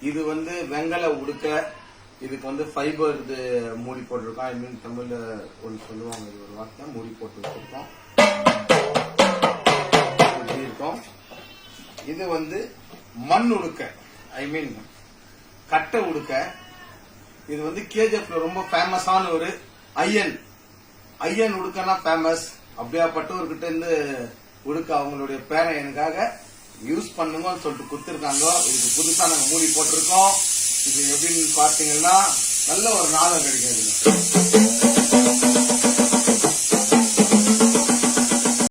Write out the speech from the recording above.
இது வந்து வெங்கல உடுக்க. இதுக்கு வந்து ஃபைபர் இது மூடி போட்டிருக்கோம். ஐ மீன் தமிழ்ல ஒன்று சொல்லுவாங்க, இது ஒரு வார்த்தை, மூடி போட்டு வச்சிருக்கோம். இருக்கும். இது வந்து மண் உடுக்க, ஐ மீன் கட்டை உடுக்க. இது வந்து கேஜிஎஃப்ல ரொம்ப ஃபேமஸான ஒரு ஐயன் உடுக்கனா ஃபேமஸ். அப்படியாப்பட்டவர்கிட்ட இருந்து உடுக்க அவங்களுடைய பேரை எனக்காக யூஸ் பண்ணுங்கன்னு சொல்லிட்டு கொடுத்துருக்காங்க. இதுக்கு புதுசா நாங்க மூடி போட்டிருக்கோம். இது எப்படின்னு பாத்தீங்கன்னா நல்ல ஒரு நாதம் கிடைக்கும்.